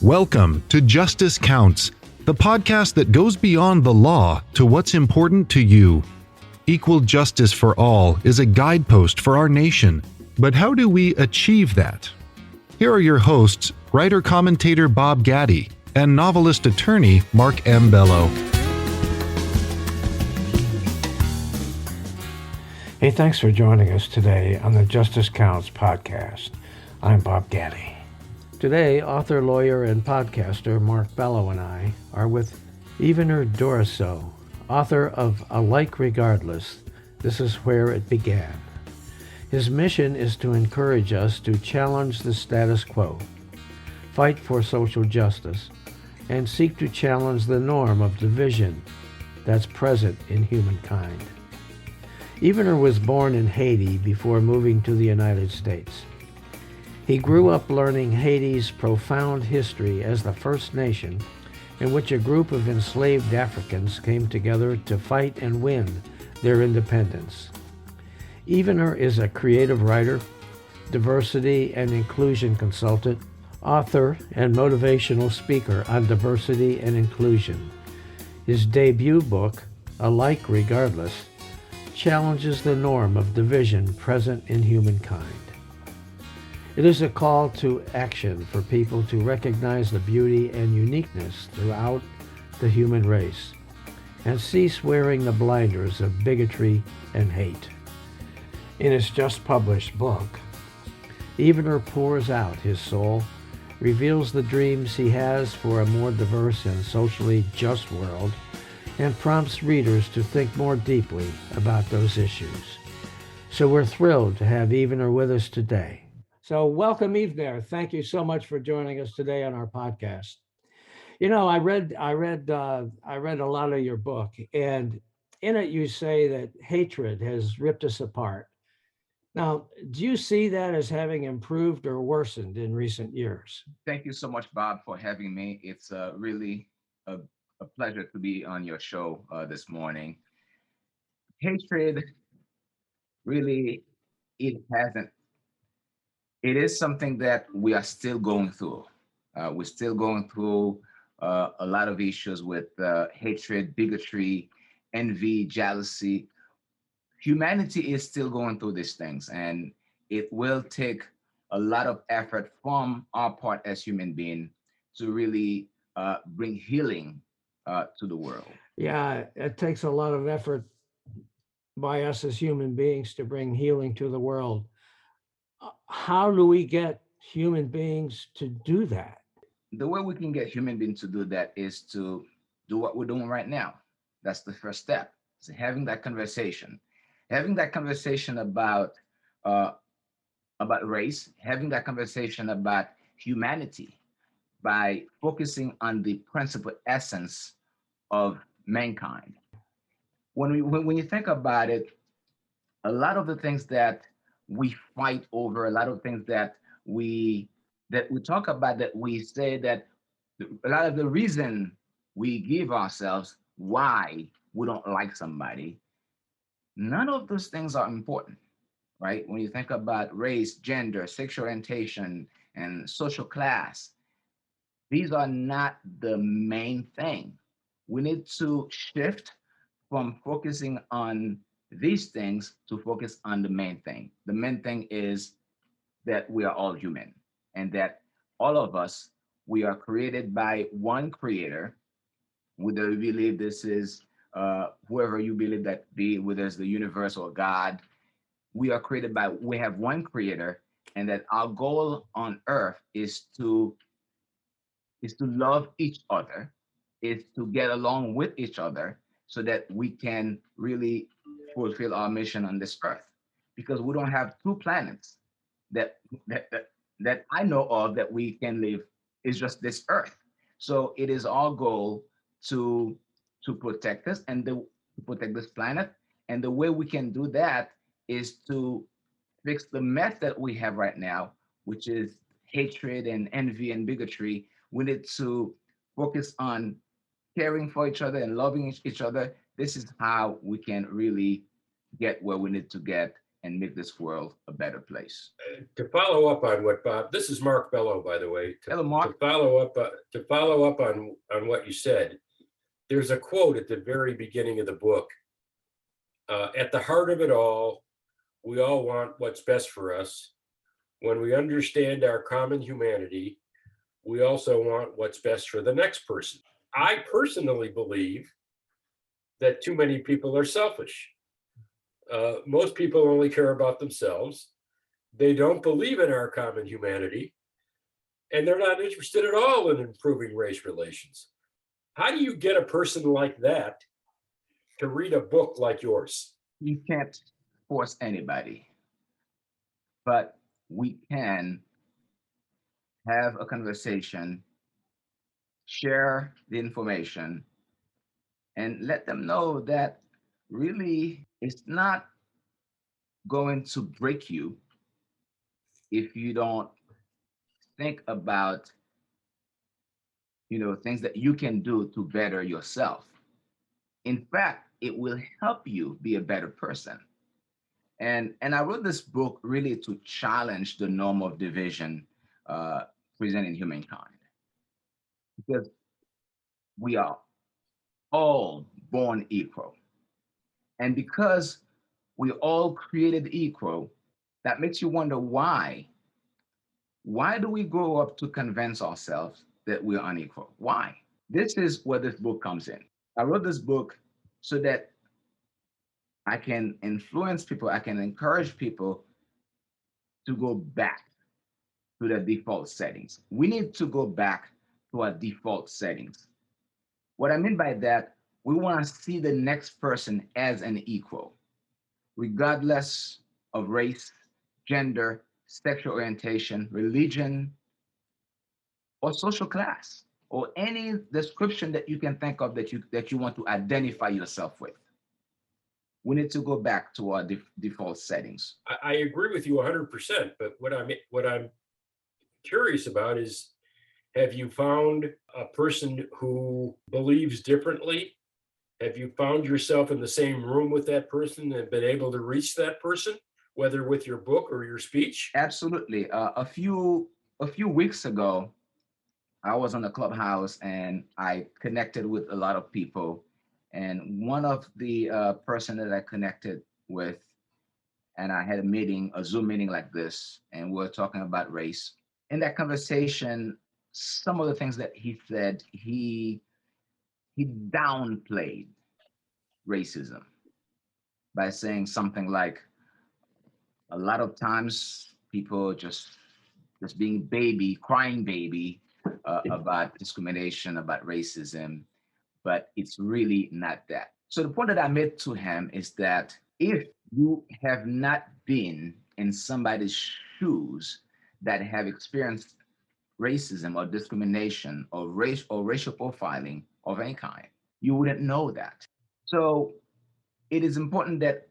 Welcome to Justice Counts, the podcast that goes beyond the law to what's important to you. Equal justice for all is a guidepost for our nation, but how do we achieve that? Here are your hosts, writer-commentator Bob Gaddy and novelist-attorney Mark M. Bello. Hey, thanks for joining us today on the Justice Counts podcast. I'm Bob Gaddy. Today, author, lawyer, and podcaster Mark Bello and I are with Yvener Duroseau, author of Alike Regardless, This is Where It Began. His mission is to encourage us to challenge the status quo, fight for social justice, and seek to challenge the norm of division that's present in humankind. Yvener was born in Haiti before moving to the United States. He grew up learning Haiti's profound history as the first nation in which a group of enslaved Africans came together to fight and win their independence. Yvener is a creative writer, diversity and inclusion consultant, author, and motivational speaker on diversity and inclusion. His debut book, Alike Regardless, challenges the norm of division present in humankind. It is a call to action for people to recognize the beauty and uniqueness throughout the human race and cease wearing the blinders of bigotry and hate. In his just published book, Yvener pours out his soul, reveals the dreams he has for a more diverse and socially just world, and prompts readers to think more deeply about those issues. So we're thrilled to have Yvener with us today. So welcome, Yvener. Thank you so much for joining us today on our podcast. You know, I read a lot of your book, and in it you say that hatred has ripped us apart. Now, do you see that as having improved or worsened in recent years? Thank you so much, Bob, for having me. It's really a pleasure to be on your show this morning. Hatred really, it hasn't, it is something that we are still going through. We're still going through a lot of issues with hatred, bigotry, envy, jealousy. Humanity is still going through these things, and it will take a lot of effort from our part as human beings to really bring healing to the world. Yeah, it takes a lot of effort by us as human beings to bring healing to the world. How do we get human beings to do that? The way we can get human beings to do that is to do what we're doing right now. That's the first step. So having that conversation uh, about race, having that conversation about humanity by focusing on the principal essence of mankind. When you think about it, a lot of the things that we fight over, a lot of things that we talk about, that we say that a lot of the reason we give ourselves why we don't like somebody, none of those things are important, right? When you think about race, gender, sexual orientation, and social class, these are not the main thing. We need to shift from focusing on these things to focus on the main thing. The main thing is that we are all human, and that all of us, we are created by one creator, whether you believe this is whoever you believe that be, whether it's the universe or God. We have one creator, and that our goal on earth is to love each other, is to get along with each other so that we can really fulfill our mission on this earth. Because we don't have two planets that that that, that I know of that we can live. Is just this earth. So it is our goal to to protect us to protect this planet. And the way we can do that is to fix the mess that we have right now, which is hatred and envy and bigotry. We need to focus on caring for each other and loving each other. This is how we can really get where we need to get and make this world a better place. To follow up on what Bob, this is Mark Bello, by the way. Hello, Mark. To follow up on what you said, there's a quote at the very beginning of the book. At the heart of it all, we all want what's best for us. When we understand our common humanity, we also want what's best for the next person. I personally believe that too many people are selfish. Most people only care about themselves. They don't believe in our common humanity, and they're not interested at all in improving race relations. How do you get a person like that to read a book like yours? You can't force anybody, but we can have a conversation, share the information, and let them know that really it's not going to break you if you don't think about things that you can do to better yourself. In fact, it will help you be a better person. And I wrote this book really to challenge the norm of division present in humankind, because we are all born equal. And because we all created equal, that makes you wonder why. Why do we grow up to convince ourselves that we're unequal? Why? This is where this book comes in. I wrote this book so that I can influence people, I can encourage people to go back to their default settings. We need to go back to our default settings. What I mean by that, we want to see the next person as an equal, regardless of race, gender, sexual orientation, religion, or social class, or any description that you can think of that you want to identify yourself with. We need to go back to our default settings. I agree with you 100%, but what I'm curious about is, have you found a person who believes differently? Have you found yourself in the same room with that person and been able to reach that person, whether with your book or your speech? Absolutely. A few weeks ago, I was on the clubhouse and I connected with a lot of people. And one of the person that I connected with, and I had a Zoom meeting like this, and we were talking about race. In that conversation, some of the things that he said, he downplayed racism by saying something like, a lot of times people just being crying baby about discrimination, about racism, but it's really not that. So the point that I made to him is that if you have not been in somebody's shoes that have experienced racism or discrimination or race or racial profiling of any kind, you wouldn't know that. So it is important that,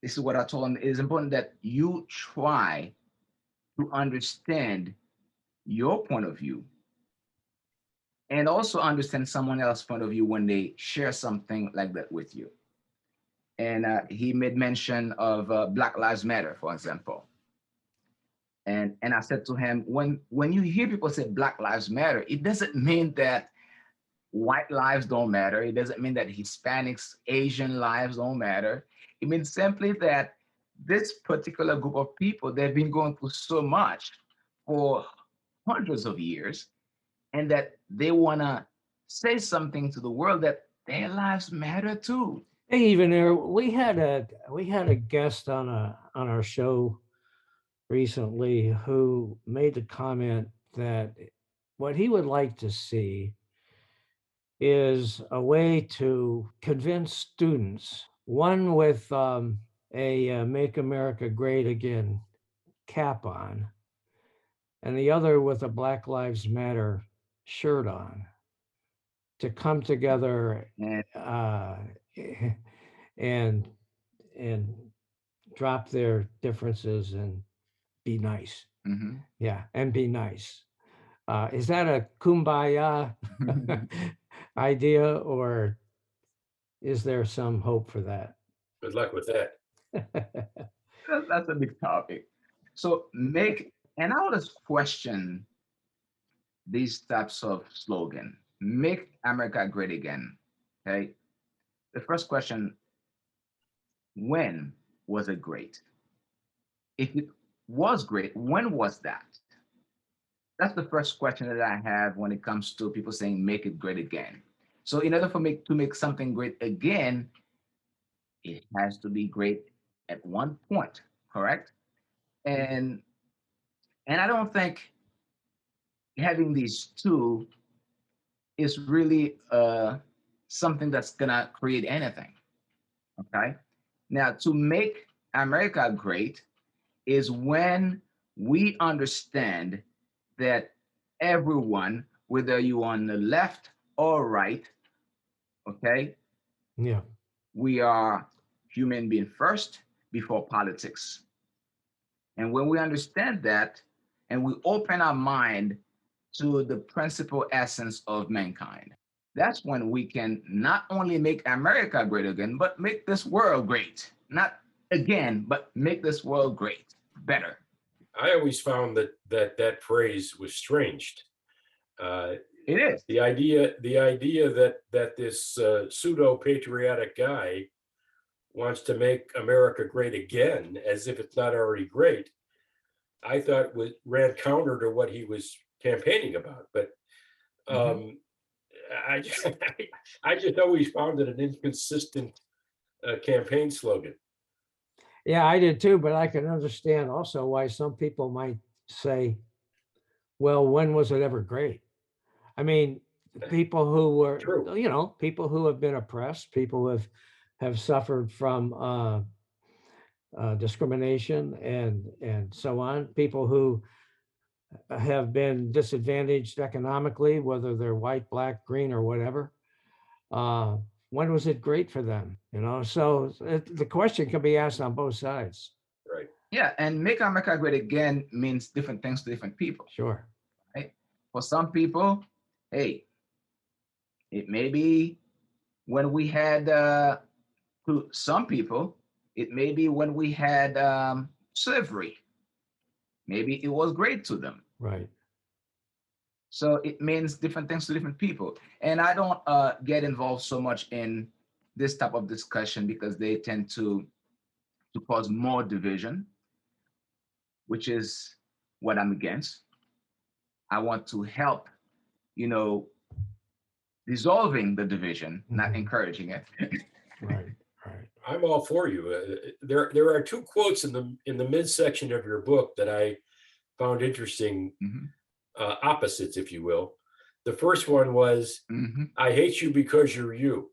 this is what I told him, it is important that you try to understand your point of view and also understand someone else's point of view when they share something like that with you. And he made mention of Black Lives Matter, for example. And I said to him, when you hear people say Black Lives Matter, it doesn't mean that white lives don't matter. It doesn't mean that Hispanics, Asian lives don't matter. It means simply that this particular group of people, they've been going through so much for hundreds of years, and that they want to say something to the world that their lives matter too. Hey, Yvener, we had a guest on our show recently who made the comment that what he would like to see is a way to convince students, one with a Make America Great Again cap on, and the other with a Black Lives Matter shirt on, to come together and drop their differences and be nice. Mm-hmm. Yeah, and be nice. Is that a kumbaya idea, or is there some hope for that? Good luck with that. That's a big topic. So and I would just question these types of slogan. Make America great again. Okay. The first question, when was it great? If it was great, when was that? That's the first question that I have when it comes to people saying make it great again. So in order for me to make something great again, it has to be great at one point, correct? And I don't think having these two is really something that's gonna create anything. Okay. Now, to make America great is when we understand that everyone, whether you on the left or right, okay, Yeah. we are human being first before politics. And when we understand that and we open our mind to the principal essence of mankind, that's when we can not only make America great again, but make this world great. Not again, but make this world great, better. I always found that phrase was strange. It is. The idea that this pseudo patriotic guy wants to make America great again, as if it's not already great, I thought ran counter to what he was campaigning about. But I just always found it an inconsistent campaign slogan. Yeah, I did too, but I can understand also why some people might say, well, when was it ever great? I mean, people who were, True. People who have been oppressed, people who have suffered from discrimination and so on, people who have been disadvantaged economically, whether they're white, black, green, or whatever. When was it great for them? So the question can be asked on both sides. Right. Yeah, and make America great again means different things to different people. Sure. Right? For some people, hey, it may be when we had, to some people, it may be when we had slavery. Maybe it was great to them. Right. So it means different things to different people. And I don't get involved so much in this type of discussion because they tend to cause more division, which is what I'm against. I want to help, dissolving the division, not encouraging it. Right. Right. I'm all for you. There are two quotes in the midsection of your book that I found interesting, opposites, if you will. The first one was, "I hate you because you're you,"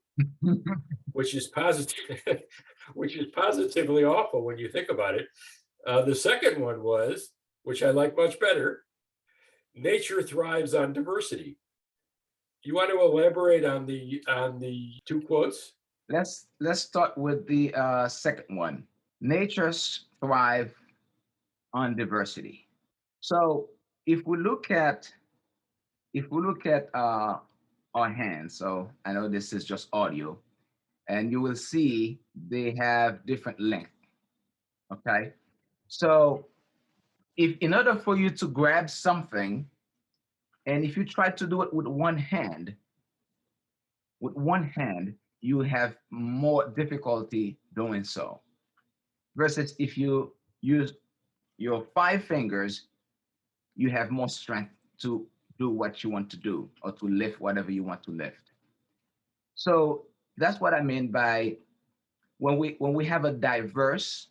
which is positive, which is positively awful when you think about it. The second one was, which I like much better, "Nature thrives on diversity." You want to elaborate on the two quotes? Let's start with the second one. Natures thrive on diversity. So if we look at our hands, so I know this is just audio, and you will see they have different length. Okay, so if in order for you to grab something, and if you try to do it with one hand, you have more difficulty doing so. Versus if you use your 5 fingers, you have more strength to do what you want to do or to lift whatever you want to lift. So that's what I mean by when we have a diverse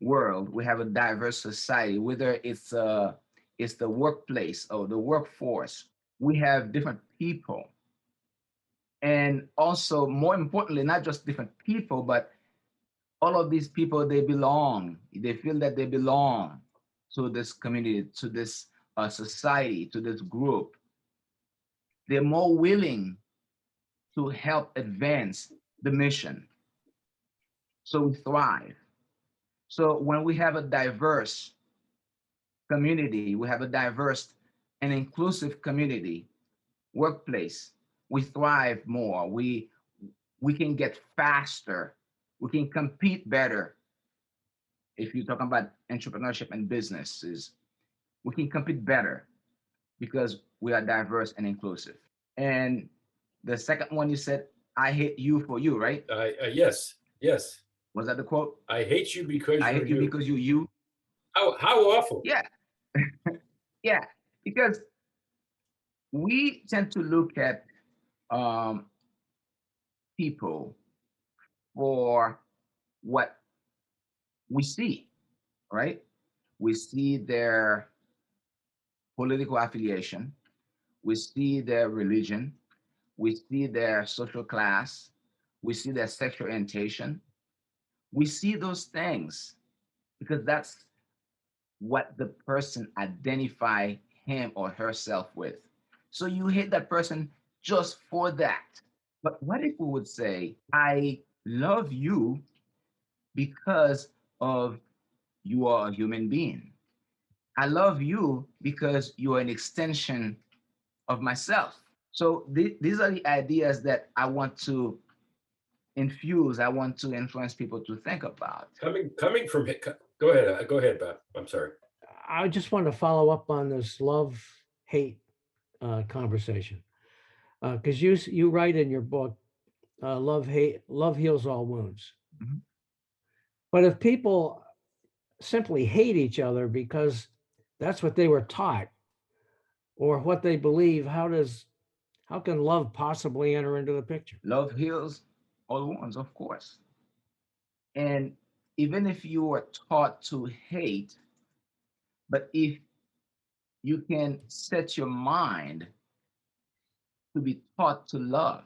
world, we have a diverse society, whether it's the workplace or the workforce, we have different people. And also, more importantly, not just different people, but all of these people, they belong. They feel that they belong to this community, to this society, to this group. They're more willing to help advance the mission. So we thrive. So when we have a diverse community, we have a diverse and inclusive community, workplace, we thrive more. We can get faster. We can compete better if you're talking about entrepreneurship and businesses, we can compete better because we are diverse and inclusive. And the second one you said, I hate you for you, right? Yes, yes. Was that the quote? I hate you because I you're hate you you. because you're you. How awful. Yeah, yeah. Because we tend to look at um, people for what we see, right? We see their political affiliation, we see their religion, we see their social class, we see their sexual orientation. We see those things because that's what the person identify him or herself with. So you hate that person just for that. But what if we would say, I love you because of you are a human being. I love you because you are an extension of myself. So these are the ideas that I want to infuse, I want to influence people to think about. Coming from go ahead, Bob. I'm sorry. I just want to follow up on this love hate conversation because you write in your book, love heals all wounds. Mhm. But if people simply hate each other because that's what they were taught or what they believe, how can love possibly enter into the picture? Love heals all wounds, of course. And even if you are taught to hate, but if you can set your mind to be taught to love,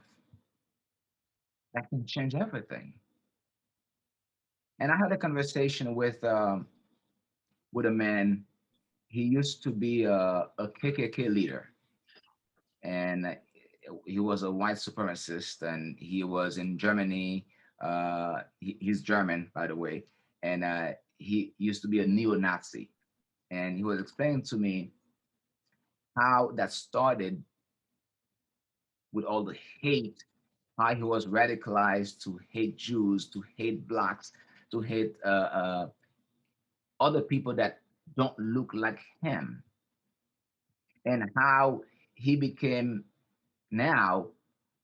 that can change everything. And I had a conversation with a man. He used to be a KKK leader, and he was a white supremacist, and he was in Germany. He's German, by the way, and he used to be a neo-Nazi. And he was explaining to me how that started with all the hate, how he was radicalized to hate Jews, to hate blacks, to hate other people that don't look like him, and how he became now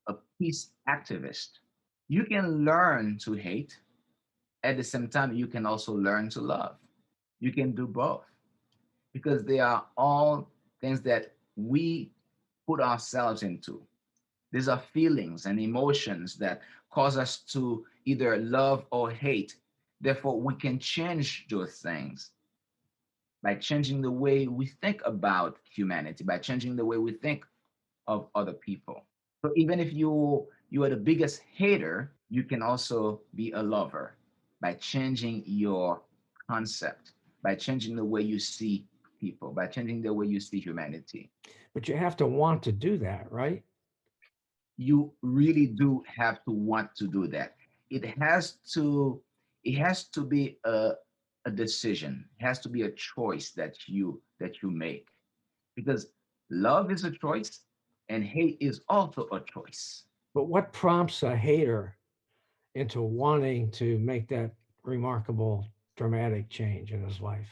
a peace activist. You can learn to hate. At the same time, you can also learn to love. You can do both because they are all things that we put ourselves into. These are feelings and emotions that cause us to either love or hate. Therefore, we can change those things by changing the way we think about humanity, by changing the way we think of other people. So even if you are the biggest hater, you can also be a lover by changing your concept, by changing the way you see people, by changing the way you see humanity. But you have to want to do that, right? You really do have to want to do that. It has to it has to be a decision. It has to be a choice that you make. Because love is a choice and hate is also a choice. But what prompts a hater into wanting to make that remarkable, dramatic change in his life?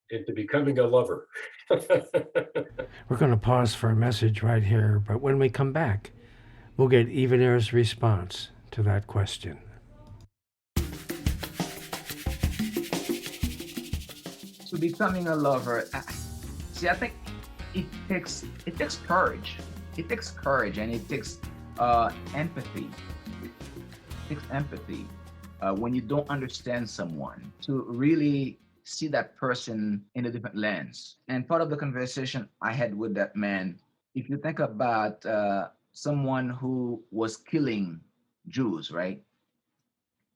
Into becoming a lover. We're going to pause for a message right here, but when we come back, we'll get Yvener's response to that question. So becoming a lover, see, I think it takes courage. It takes courage and it takes empathy. It takes empathy when you don't understand someone to really see that person in a different lens. And part of the conversation I had with that man, if you think about someone who was killing Jews, right?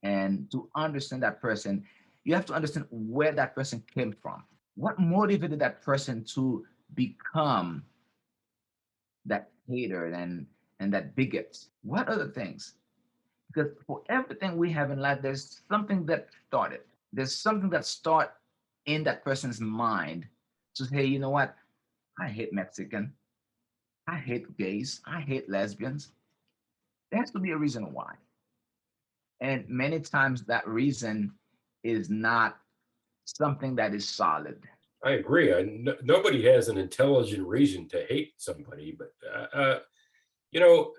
And to understand that person, you have to understand where that person came from. What motivated that person to become that hater and that bigot? What other things? Because for everything we have in life, there's something that started. There's something that start in that person's mind to say, you know what? I hate Mexican. I hate gays. I hate lesbians. There has to be a reason why. And many times that reason is not something that is solid. I agree. Nobody has an intelligent reason to hate somebody, but you know,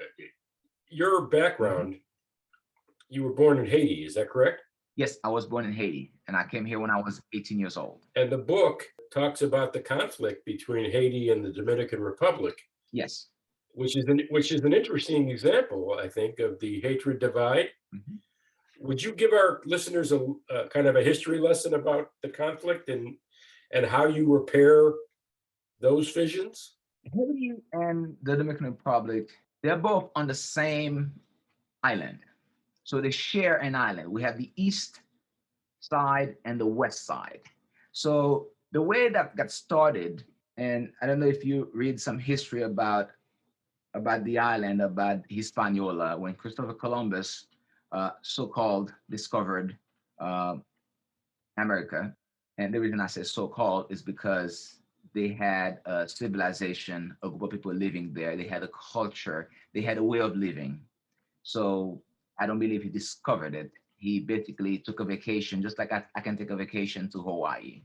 your background, you were born in Haiti, is that correct? Yes, I was born in Haiti, and I came here when I was 18 years old. And the book talks about the conflict between Haiti and the Dominican Republic, Yes. which is an interesting example, I think, of the hatred divide. Mhm. Would you give our listeners a kind of a history lesson about the conflict and how you repair those visions? Haiti and the Dominican Republic, they're both on the same island. So they share an island. We have the east side and the west side. So the way that got started, and I don't know if you read some history about the island, about Hispaniola, when Christopher Columbus so-called discovered uh, America. And the reason I say so-called is because they had a civilization, a group of people living there. They had a culture. They had a way of living. So I don't believe he discovered it. He basically took a vacation, just like I can take a vacation to Hawaii.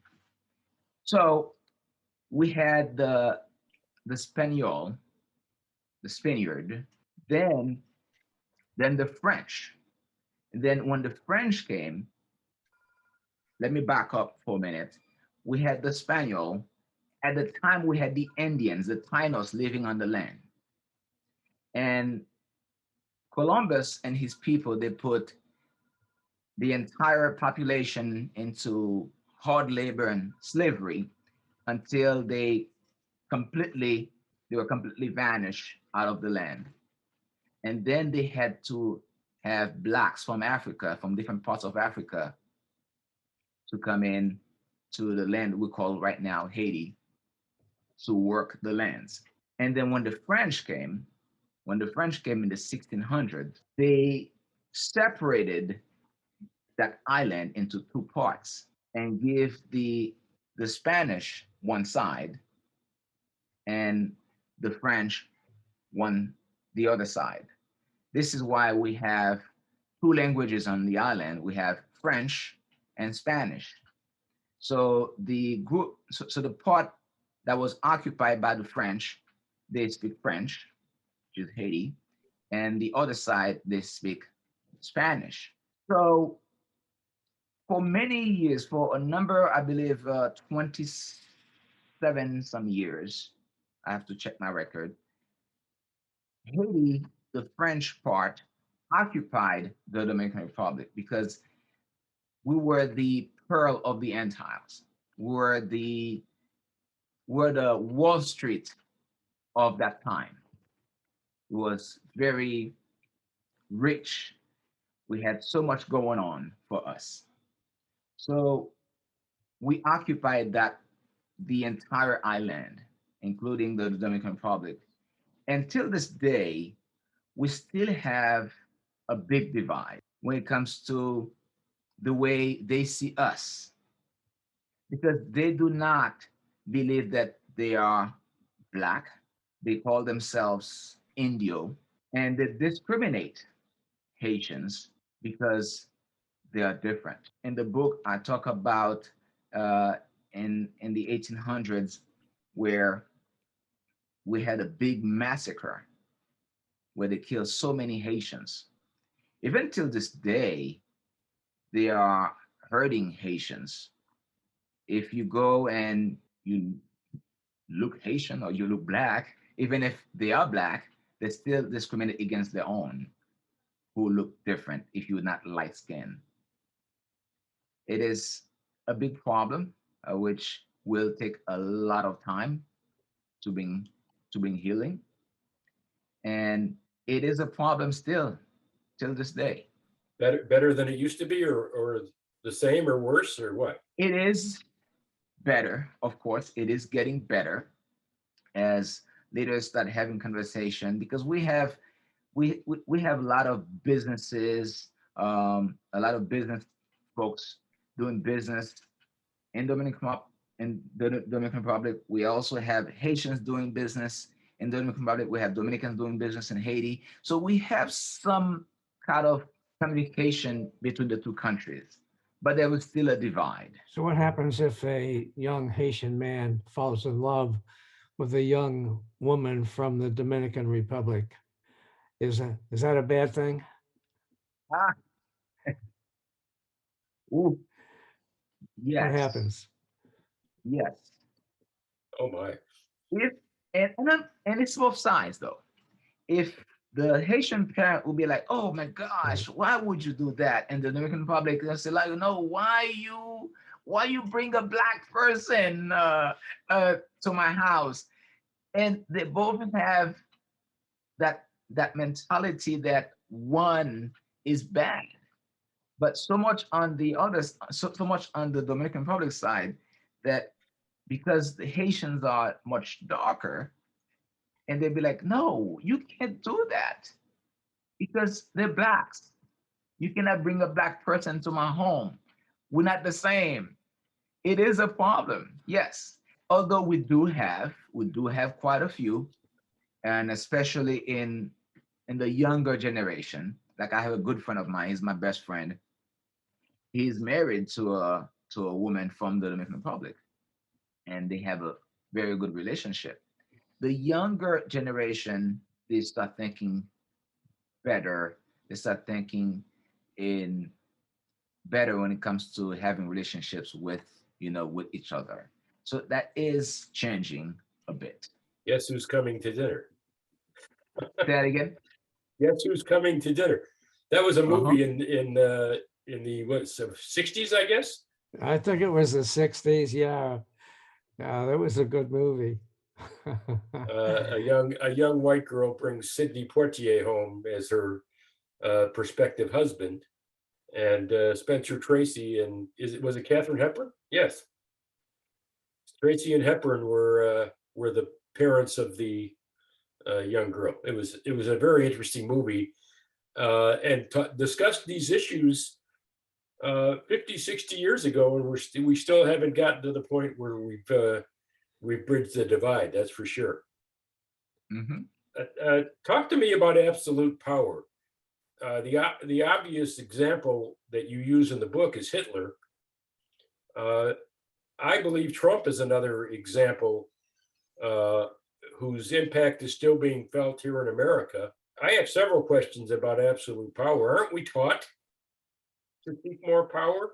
So we had the Spaniard, the Spaniard, then then the French. And then when the French came, let me back up for a minute. We had the Spaniel. At the time, we had the Indians, the Tainos living on the land. And Columbus and his people, they put the entire population into hard labor and slavery until completely they were completely vanished out of the land. And then they had to have blacks from Africa, from different parts of Africa, to come in to the land we call right now Haiti, to work the lands. And then when the French came in the 1600s, they separated that island into two parts and give the Spanish one side and the French one the other side. This is why we have two languages on the island. We have French and Spanish. So the part that was occupied by the French, they speak French, which is Haiti, and the other side they speak Spanish. So for many years, for a number, I believe 27 some years, I have to check my record. Haiti, the French part, occupied the Dominican Republic because we were the pearl of the Antilles. We're the Wall Street of that time. It was very rich. We had so much going on for us. So we occupied that the entire island, including the Dominican Republic. Until this day, we still have a big divide when it comes to the way they see us, because they do not believe that they are black. They call themselves Indio, and they discriminate Haitians because they are different. In the book, I talk about uh, in the 1800s where we had a big massacre where they killed so many Haitians. Even till this day, they are hurting Haitians. If you go and you look Haitian or you look black, even if they are black, they still discriminate against their own who look different if you're not light skinned. It is a big problem, which will take a lot of time to bring healing, and it is a problem still till this day. Better than it used to be, or the same, or worse, or what? It is better, of course. It is getting better as leaders start having conversation because we have a lot of businesses, a lot of business folks doing business in the Dominican Republic. We also have Haitians doing business in the Dominican Republic. We have Dominicans doing business in Haiti. So we have some kind of communication between the two countries. but there was still a divide. So what happens if a young Haitian man falls in love with a young woman from the Dominican Republic? Is that a bad thing? Ah, ooh, What yes, happens? yes. Oh my. If and it's both sides though. If the Haitian parent will be like, "Oh my Right. gosh, why would you do that?" And the Dominican Republic will say, like, "No, why you bring a black person to my house?" And they both have that mentality that one is bad, but so much on the others, so much on the Dominican Republic side that because the Haitians are much darker, and they'd be like, "No, you can't do that because they're blacks. You cannot bring a black person to my home. We're not the same." It is a problem, yes. Although we do have quite a few, and especially in the younger generation. Like I have a good friend of mine. He's my best friend. He's married to a woman from the Dominican Republic, and they have a very good relationship. The younger generation, they start thinking better. They start thinking in better when it comes to having relationships with each other. So that is changing a bit. Guess who's coming to dinner? Say that again. Guess who's coming to dinner? That was a Uh-huh. movie in the what, 60s, I guess. I think it was the 60s. Yeah. Yeah, that was a good movie. A young white girl brings Sidney Poitier home as her prospective husband, and Spencer Tracy and was it Katharine Hepburn? Yes, Tracy and Hepburn were the parents of the young girl. It was a very interesting movie, and discussed these issues 50, 60 years ago, and we still haven't gotten to the point where we've bridged the divide. That's for sure. Hmm. Talk to me about absolute power. The obvious example that you use in the book is Hitler. Uh, I believe Trump is another example uh, whose impact is still being felt here in America. I have several questions about absolute power. Aren't we taught to seek more power?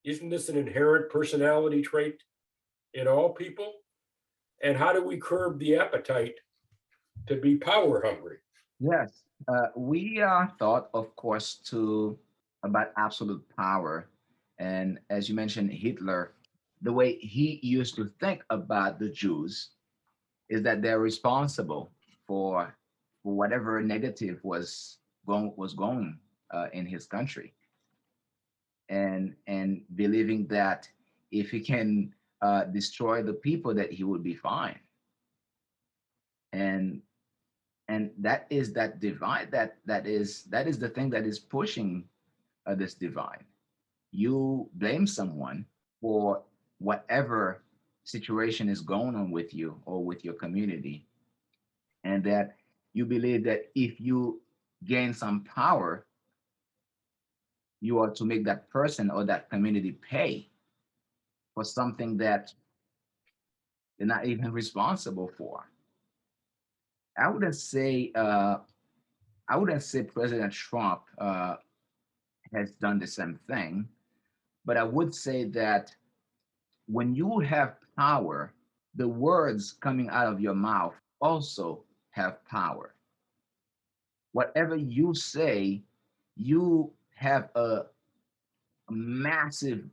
Isn't this an inherent personality trait in all people? And how do we curb the appetite to be power hungry? Yes. We are thought, of course, to about absolute power. And as you mentioned, Hitler, the way he used to think about the Jews is that they're responsible for for whatever negative was going in his country, and believing that if he can destroy the people, that he would be fine. And that is that divide, that is the thing that is pushing this divide. You blame someone for whatever situation is going on with you or with your community, and that you believe that if you gain some power, you are to make that person or that community pay for something that they're not even responsible for. I wouldn't say President Trump has done the same thing, but I would say that when you have power, the words coming out of your mouth also have power. Whatever you say, you have a massive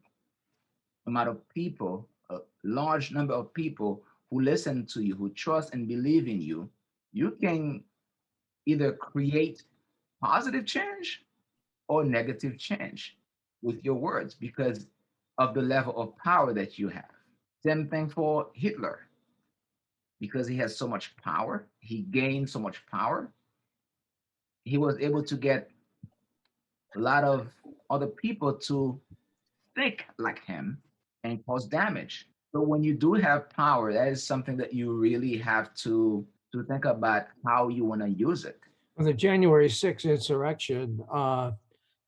amount of people, a large number of people who listen to you, who trust and believe in you. You can either create positive change or negative change with your words because of the level of power that you have. Same thing for Hitler. Because he has so much power, he gained so much power, he was able to get a lot of other people to think like him and cause damage. So when you do have power, that is something that you really have to think about how you want to use it. Well, the January 6th insurrection,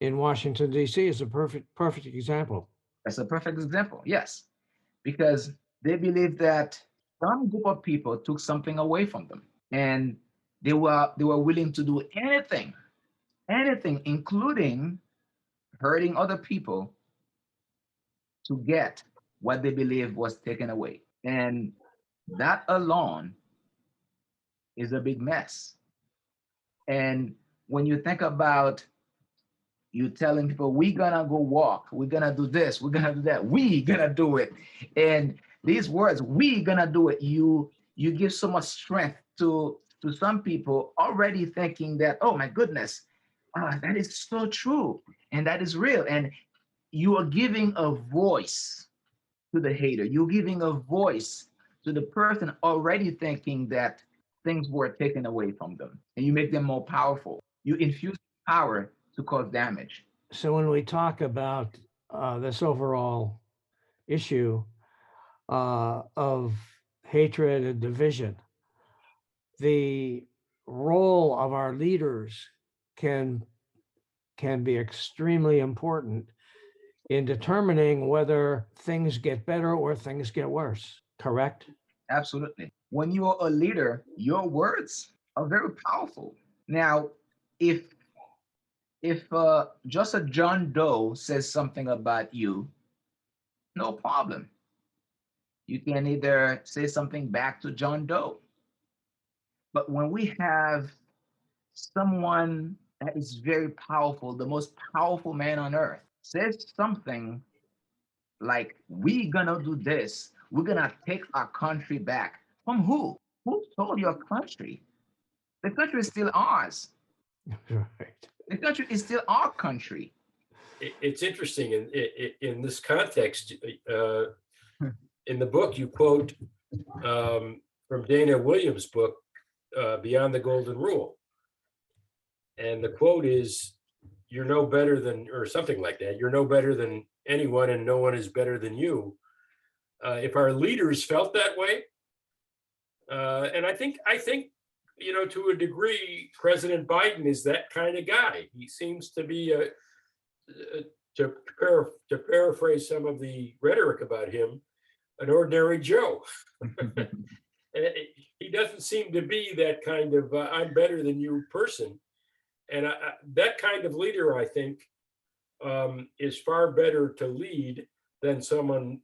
in Washington, D.C. is a perfect example. That's a perfect example. Yes, because they believe that some group of people took something away from them, and they were willing to do anything, anything, including hurting other people to get what they believe was taken away. And that alone is a big mess. And when you think about you telling people, we're gonna go walk, we're gonna do this, we're gonna do that, we gonna do it. And these words, we gonna do it, you give so much strength to some people already thinking that, oh my goodness, that is so true and that is real. And you are giving a voice to the hater. You're giving a voice to the person already thinking that things were taken away from them, and you make them more powerful. You infuse power to cause damage. So when we talk about this overall issue of hatred and division, the role of our leaders can be extremely important in determining whether things get better or things get worse. Correct? Absolutely. When you are a leader, your words are very powerful. Now, if just a John Doe says something about you, no problem. You can either say something back to John Doe. But when we have someone that is very powerful, the most powerful man on earth, says something like, we gonna do this, we're gonna take our country back. From who? Who stole your country? The country is still ours. Right. The country is still our country. It's interesting in this context. In the book, you quote from Dana Williams' book, Beyond the Golden Rule. And the quote is, you're no better than, or something like that, you're no better than anyone and no one is better than you. If our leaders felt that way, and I think, to a degree, President Biden is that kind of guy. He seems to be, to paraphrase some of the rhetoric about him, an ordinary Joe. He doesn't seem to be that kind of I'm better than you person. And that kind of leader, I think, is far better to lead than someone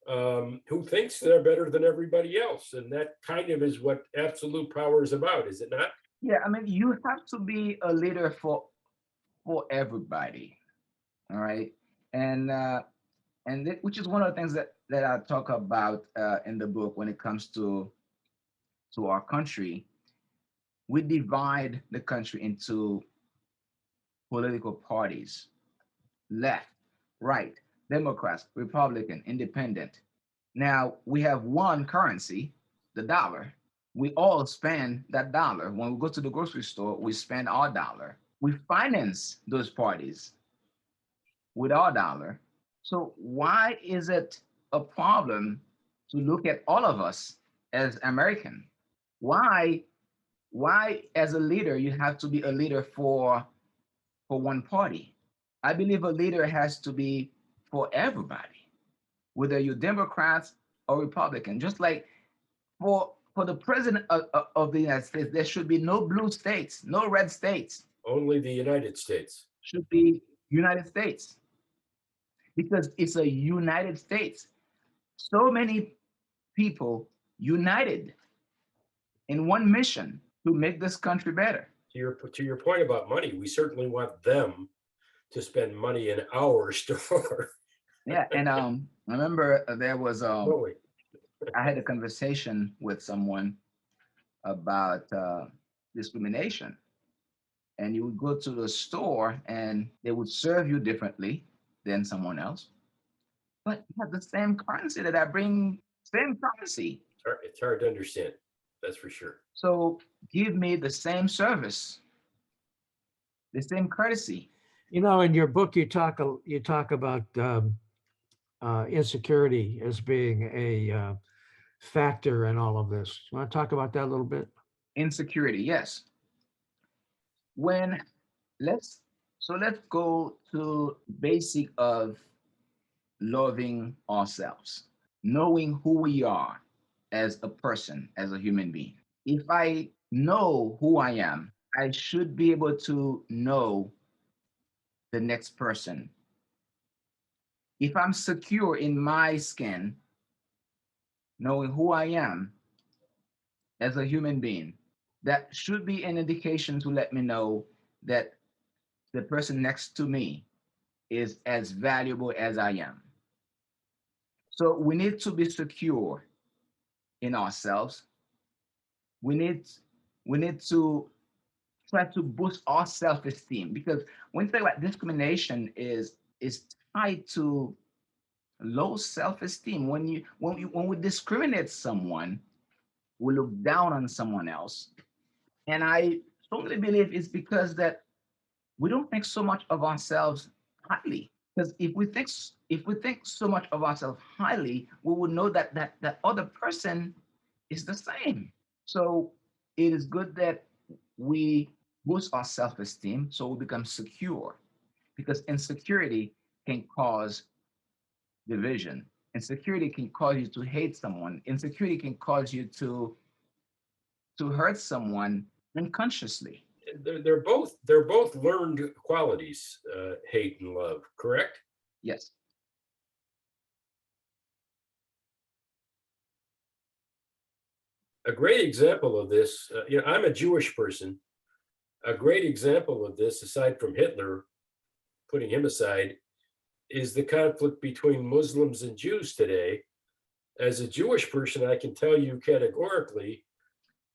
who thinks they're better than everybody else. And that kind of is what absolute power is about, is it not? Yeah, I mean, you have to be a leader for everybody. All right. And which is one of the things that I talk about in the book when it comes to our country. We divide the country into political parties: left, right, Democrats, Republican, Independent. Now we have one currency, the dollar. We all spend that dollar. When we go to the grocery store, we spend our dollar. We finance those parties with our dollar. So why is it a problem to look at all of us as American? Why as a leader you have to be a leader for one party? I believe a leader has to be for everybody, whether you're Democrats or Republican. Just like for the president of the United States, there should be no blue states, no red states. Only the United States. Should be United States, because it's a United States. So many people united in one mission to make this country better. To your point about money, we certainly want them to spend money in our store. Yeah, and I remember there was I had a conversation with someone about discrimination, and you would go to the store and they would serve you differently than someone else, but you have the same currency that I bring, same currency. It's hard to understand, that's for sure. So give me the same service, the same courtesy. In your book, you talk about insecurity as being a factor in all of this. You want to talk about that a little bit? Insecurity, yes. So let's go to basic of loving ourselves, knowing who we are as a person, as a human being. If I know who I am, I should be able to know the next person. If I'm secure in my skin, knowing who I am as a human being, that should be an indication to let me know that the person next to me is as valuable as I am. So we need to be secure in ourselves. We need we need to try to boost our self-esteem, because when you think about discrimination is tied to low self-esteem. When we discriminate someone, we look down on someone else. And I strongly believe it's because that we don't think so much of ourselves highly. Because if we think so much of ourselves highly, we would know that other person is the same. So it is good that we boost our self-esteem so we become secure, because insecurity can cause division. Insecurity can cause you to hate someone. Insecurity can cause you to hurt someone unconsciously. They're both learned qualities, hate and love, correct? Yes. A great example of this, I'm a Jewish person. A great example of this, aside from Hitler, putting him aside, is the conflict between Muslims and Jews today. As a Jewish person, I can tell you categorically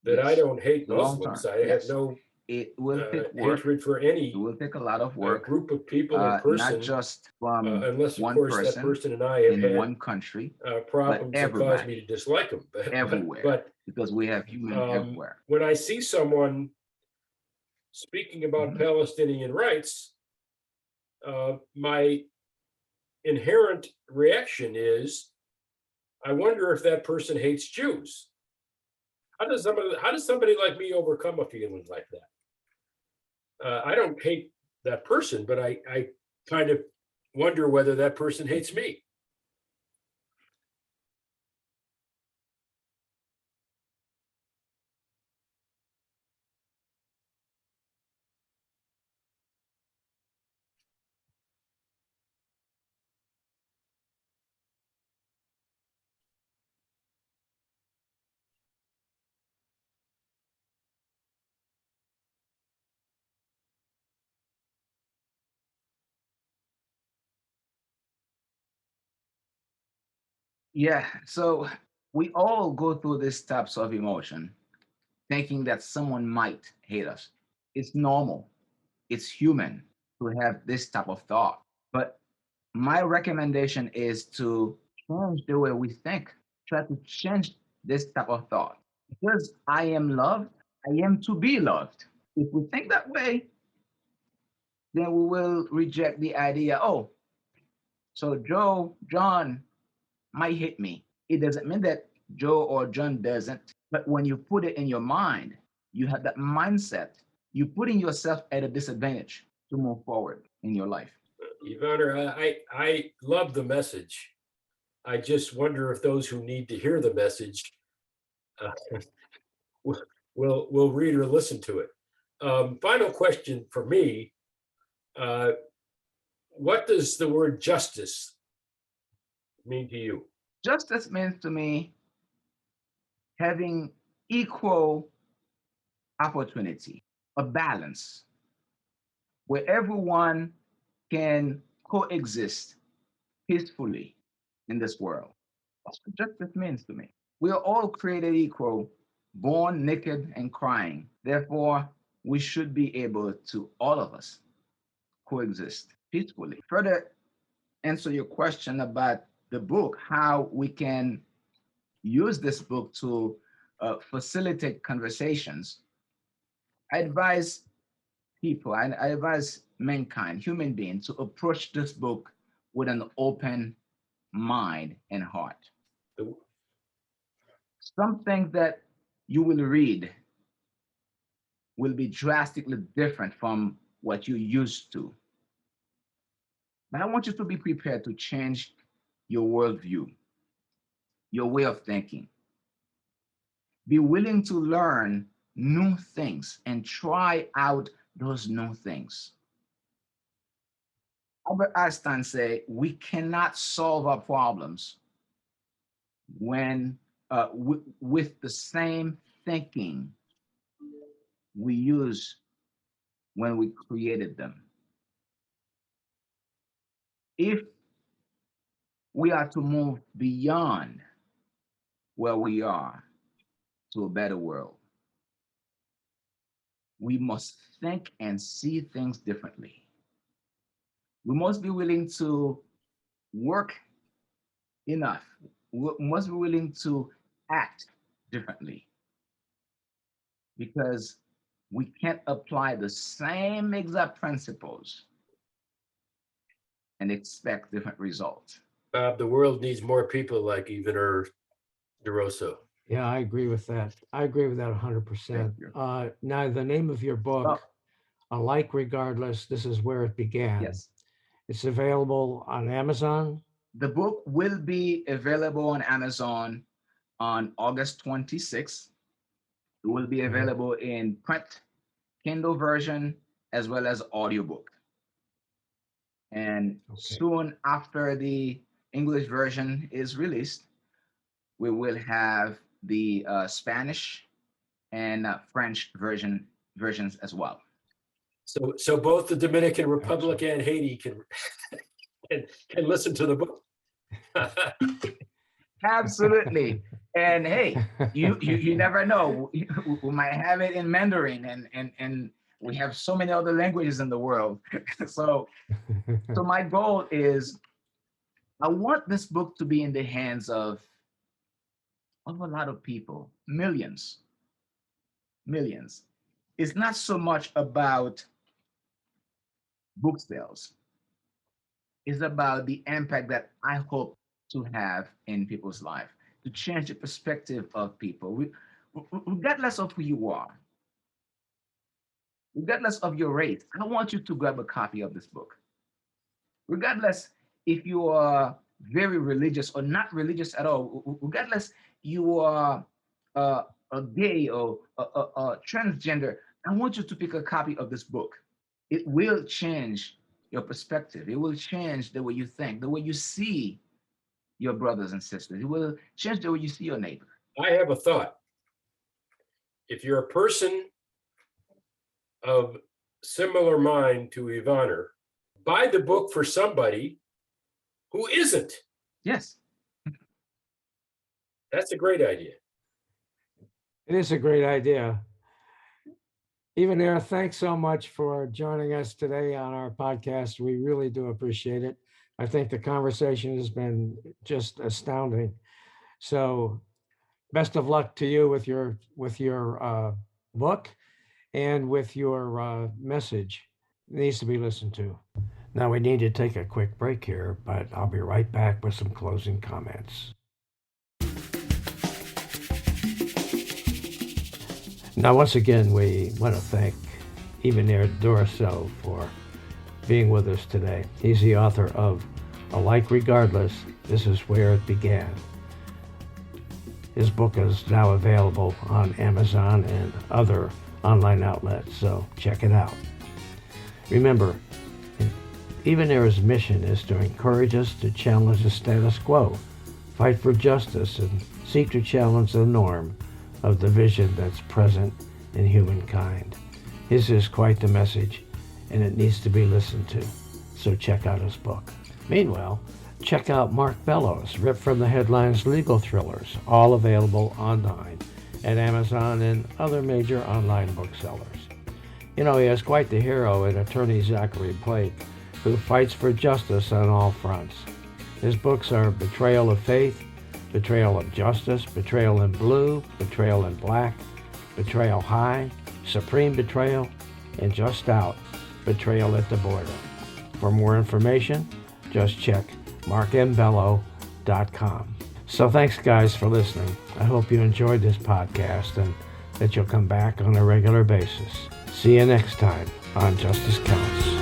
that I Yes. don't hate Long term. Muslims. I have Yes. no It will take work. hatred for It any will take a lot of work, group of people or not person, just from unless, of one course, that person person and I have in had one country, but problems that cause me to everybody, dislike them. everywhere, But because we have humans everywhere. when I see someone speaking about Mhm. Palestinian rights, my inherent reaction is, I wonder if that person hates Jews. How does somebody like me overcome a feeling like that? I don't hate that person, but I kind of wonder whether that person hates me. Yeah. So we all go through these types of emotion, thinking that someone might hate us. It's normal. It's human to have this type of thought. But my recommendation is to change the way we think. Try to change this type of thought. Because I am loved, I am to be loved. If we think that way, then we will reject the idea, oh, so Joe, John might hit me. It doesn't mean that Joe or John doesn't. But when you put it in your mind, you have that mindset, you're putting yourself at a disadvantage to move forward in your life. Yvener, I love the message. I just wonder if those who need to hear the message uh, will read or listen to it. Final question for me. Uh, what does the word justice mean to you? Justice means to me having equal opportunity, a balance where everyone can coexist peacefully in this world. That's what justice means to me. We are all created equal, born naked and crying. Therefore, we should be able to, all of us, coexist peacefully. Further answer your question about the book, how we can use this book to facilitate conversations. I advise people, I advise mankind, human beings, to approach this book with an open mind and heart. The, Something that you will read will be drastically different from what you used to. But I want you to be prepared to change your worldview, your way of thinking. Be willing to learn new things and try out those new things. Albert Einstein said, we cannot solve our problems when with the same thinking we use when we created them. If we are to move beyond where we are to a better world, we must think and see things differently. We must be willing to work enough. We must be willing to act differently, because we can't apply the same exact principles and expect different results. Bob, the world needs more people like Yvener Duroseau. Yeah, I agree with that. I agree with that 100%. Thank you. Now, the name of your book, Alike Regardless, This Is Where It Began. Yes. It's available on Amazon. The book will be available on Amazon on August 26th. It will be available in print, Kindle version, as well as audiobook. And soon after the English version is released, we will have the Spanish and French versions as well. So both the Dominican Republic and Haiti can listen to the book. Absolutely. And hey, you never know. We might have it in Mandarin, and we have so many other languages in the world. So my goal is, I want this book to be in the hands of a lot of people, millions. It's not so much about book sales. It's about the impact that I hope to have in people's life, to change the perspective of people, regardless of who you are, regardless of your race. I want you to grab a copy of this book, regardless if you are very religious or not religious at all, regardless you are a gay or a transgender. I want you to pick a copy of this book. It will change your perspective. It will change the way you think, the way you see your brothers and sisters. It will change the way you see your neighbor. I have a thought. If you're a person of similar mind to Yvener, buy the book for somebody who isn't. Yes. That's a great idea. It is a great idea. Yvener, thanks so much for joining us today on our podcast. We really do appreciate it. I think the conversation has been just astounding. So best of luck to you with your book and with your message. It needs to be listened to. Now we need to take a quick break here, but I'll be right back with some closing comments. Now, once again, we want to thank Yvener Duroseau for being with us today. He's the author of Alike Regardless, This Is Where It Began. His book is now available on Amazon and other online outlets, so check it out. Remember, Yvener's mission is to encourage us to challenge the status quo, fight for justice, and seek to challenge the norm of the vision that's present in humankind. His is quite the message, and it needs to be listened to, so check out his book. Meanwhile, check out Mark Bello's Ripped from the Headlines legal thrillers, all available online at Amazon and other major online booksellers. You know, he has quite the hero in attorney Zachary Blake, who fights for justice on all fronts. His books are Betrayal of Faith, Betrayal of Justice, Betrayal in Blue, Betrayal in Black, Betrayal High, Supreme Betrayal, and just out, Betrayal at the Border. For more information, just check markmbello.com. So thanks guys for listening. I hope you enjoyed this podcast and that you'll come back on a regular basis. See you next time on Justice Counts.